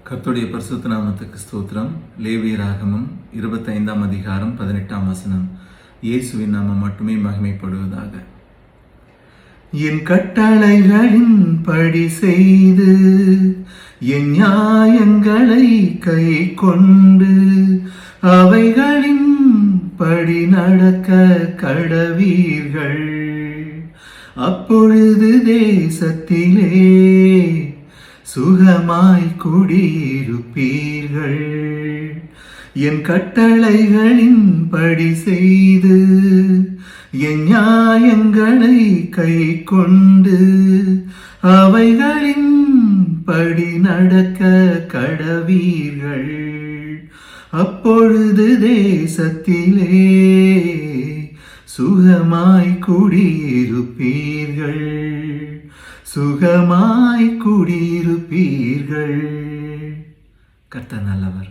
கர்த்தருடைய பரிசுத்த நாமத்துக்கு ஸ்தோத்திரம். லேவியராகமம் 25ஆம் அதிகாரம் 18ஆம் வசனம். இயேசுவின் நாமம் மட்டுமே மகிமைப்படுவதாக. என் கட்டளைகளின் படி செய்து என் நியாயங்களை கை கொண்டு அவைகளின் படி நடக்க கடவீர்கள். அப்பொழுது தேசத்திலே சுகமாய் குடியிருப்பீர்கள். என் கட்டளைகளின் படி செய்து என் நியாயங்களை கை கொண்டு அவைகளின் படி நடக்க கடவீர்கள். அப்பொழுது தேசத்திலே சுகமாய் குடியிருப்பீர்கள். சுகமாய் குடியிருப்பீர்கள். கர்த்தர் நல்லவர்.